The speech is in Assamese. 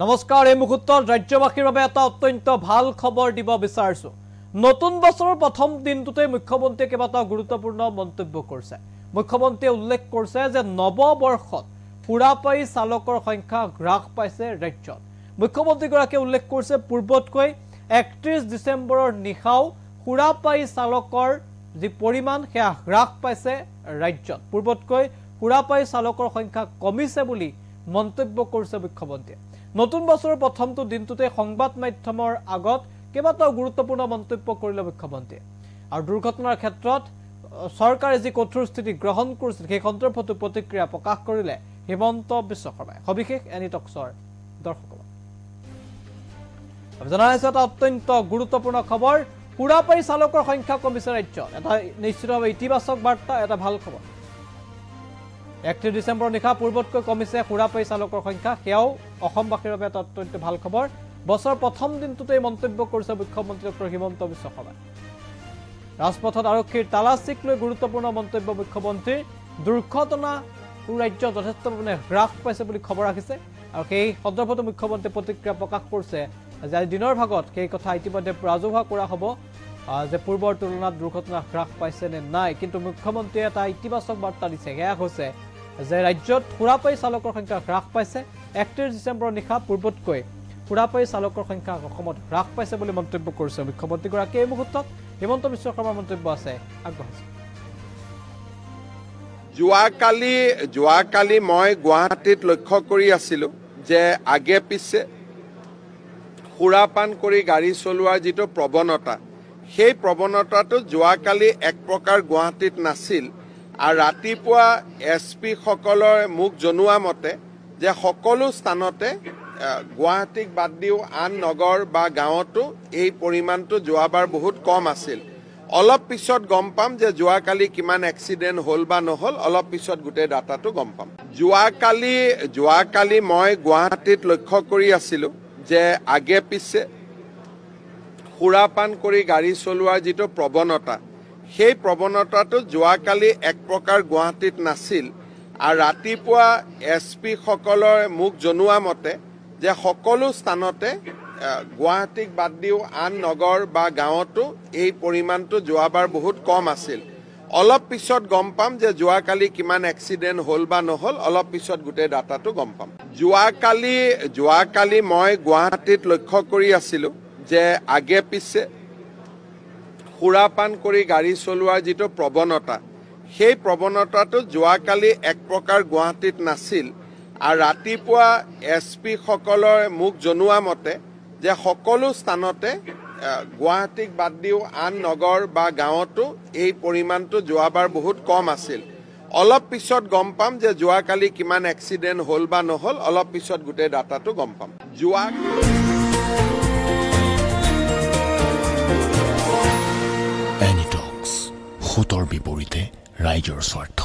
নমস্কাৰ এই মুহূৰ্তত ৰাজ্যবাসীৰ বাবে এটা অত্যন্ত ভাল খবৰ দিব বিচাৰিছো। নতুন বছৰৰ প্ৰথম দিনটোতে মুখ্যমন্ত্ৰীয়ে কেইবাটাও গুৰুত্বপূৰ্ণ মন্তব্য কৰিছে। মুখ্যমন্ত্ৰীয়ে উল্লেখ কৰিছে যে নৱবৰ্ষত সুৰাপায়ী চালকৰ সংখ্যা হ্ৰাস পাইছে ৰাজ্যত। মুখ্যমন্ত্ৰীগৰাকীয়ে উল্লেখ কৰিছে পূৰ্বতকৈ 31 ডিচেম্বৰৰ নিশাও সুৰাপায়ী চালকৰ যি পৰিমাণ সেয়া হ্ৰাস পাইছে ৰাজ্যত। পূৰ্বতকৈ সুৰাপায়ী চালকৰ সংখ্যা কমিছে বুলি মন্তব্য কৰিছে মুখ্যমন্ত্ৰীয়ে। নতুন বছৰৰ প্ৰথমটো দিনটোতে সংবাদ মাধ্যমৰ আগত কেইবাটাও গুৰুত্বপূৰ্ণ মন্তব্য কৰিলে মুখ্যমন্ত্ৰীয়ে। আৰু দুৰ্ঘটনাৰ ক্ষেত্ৰত চৰকাৰে যি কঠোৰ স্থিতি গ্ৰহণ কৰিছিল সেই সন্দৰ্ভতো প্ৰতিক্ৰিয়া প্ৰকাশ কৰিলে হিমন্ত বিশ্ব শৰ্মাই। সবিশেষ এনিটক্সৰ দৰ্শক জনাইছে এটা অত্যন্ত গুৰুত্বপূৰ্ণ খবৰ। সুৰাপায়ী চালকৰ সংখ্যা কমিছে ৰাজ্যত। এটা নিশ্চিতভাৱে ইতিবাচক বাৰ্তা, এটা ভাল খবৰ। 31 ডিচেম্বৰ নিশা পূৰ্বতকৈ কমিছে সুৰাপায়ী চালকৰ সংখ্যা, সেয়াও অসমবাসীৰ বাবে এটা অত্যন্ত ভাল খবৰ। বছৰৰ প্ৰথম দিনটোতেই মন্তব্য কৰিছে মুখ্যমন্ত্ৰী ডক্টৰ হিমন্ত বিশ্ব শৰ্মাই। ৰাজপথত আৰক্ষীৰ তালাচীক লৈ গুৰুত্বপূৰ্ণ মন্তব্য মুখ্যমন্ত্ৰীৰ। দুৰ্ঘটনা ৰাজ্যত যথেষ্ট পৰিমাণে হ্ৰাস পাইছে বুলি খবৰ ৰাখিছে আৰু সেই সন্দৰ্ভতো মুখ্যমন্ত্ৰীয়ে প্ৰতিক্ৰিয়া প্ৰকাশ কৰিছে যে দিনৰ ভাগত সেই কথা ইতিমধ্যে ৰাজহুৱা কৰা হ'ব যে পূৰ্বৰ তুলনাত দুৰ্ঘটনা হ্ৰাস পাইছে নে নাই। কিন্তু মুখ্যমন্ত্ৰীয়ে এটা ইতিবাচক বাৰ্তা দিছে, সেয়া হৈছে যে ৰাজ্যত সুৰাপায়ী চালকৰ সংখ্যা হ্ৰাস পাইছে। 31 ডিচেম্বৰৰ নিশা পূৰ্বতকৈ সুৰাপায়ী চালকৰ সংখ্যা অসমত হ্ৰাস পাইছে বুলি মন্তব্য কৰিছে মুখ্যমন্ত্ৰীগৰাকীয়ে। এই মুহূৰ্তত হিমন্ত বিশ্ব শৰ্মাৰ মন্তব্য আছে, আগবঢ়াইছে। যোৱাকালি মই গুৱাহাটীত লক্ষ্য কৰি আছিলোঁ যে আগে পিছে সুৰাপান কৰি গাড়ী চলোৱাৰ যিটো প্ৰৱণতা, সেই প্ৰৱণতাটো যোৱাকালি এক প্ৰকাৰ গুৱাহাটীত নাছিল। আৰু ৰাতিপুৱা SP সকলৰ মোক জনোৱা মতে যে সকলো স্থানতে গুৱাহাটীক বাদ দিও আন নগৰ বা গাঁৱতো এই পৰিমাণটো যোৱাবাৰ বহুত কম আছিল। অলপ পিছত গম পাম যে যোৱাকালি কিমান এক্সিডেণ্ট হ'ল বা নহ'ল, অলপ পিছত গোটেই ডাটাটো গম পাম। যোৱাকালি মই গুৱাহাটীত লক্ষ্য কৰি আছিলোঁ যে আগে পিছে সুৰাপান কৰি গাড়ী চলোৱাৰ যিটো প্ৰৱণতা, সেই প্ৰৱণতাটো যোৱাকালি এক প্ৰকাৰ গুৱাহাটীত নাছিল। আৰু ৰাতিপুৱা SP সকলৰ মোক জনোৱা মতে যে সকলো স্থানতে গুৱাহাটীক বাদ দিও আন নগৰ বা গাঁৱতো এই পৰিমাণটো যোৱাবাৰ বহুত কম আছিল। অলপ পিছত গম পাম যে যোৱাকালি কিমান এক্সিডেণ্ট হ'ল বা নহ'ল, অলপ পিছত গোটেই ডাটাটো গম পাম। যোৱাকালি মই গুৱাহাটীত লক্ষ্য কৰি আছিলোঁ যে আগে পিছে সুৰাপান কৰি গাড়ী চলোৱাৰ যিটো প্ৰৱণতা, সেই প্ৰৱণতাটো যোৱাকালি এক প্ৰকাৰ গুৱাহাটীত নাছিল। আৰু ৰাতিপুৱা SP সকলৰ মোক জনোৱা মতে যে সকলো স্থানতে গুৱাহাটীক বাদ দিও আন নগৰ বা গাঁৱতো এই পৰিমাণটো যোৱাবাৰ বহুত কম আছিল। অলপ পিছত গম পাম যে যোৱাকালি কিমান এক্সিডেণ্ট হ'ল বা নহ'ল, অলপ পিছত গোটেই ডাটাটো গম পাম। এনিটক্স, সুতৰ বিপৰীতে ৰাইজৰ স্বাৰ্থ।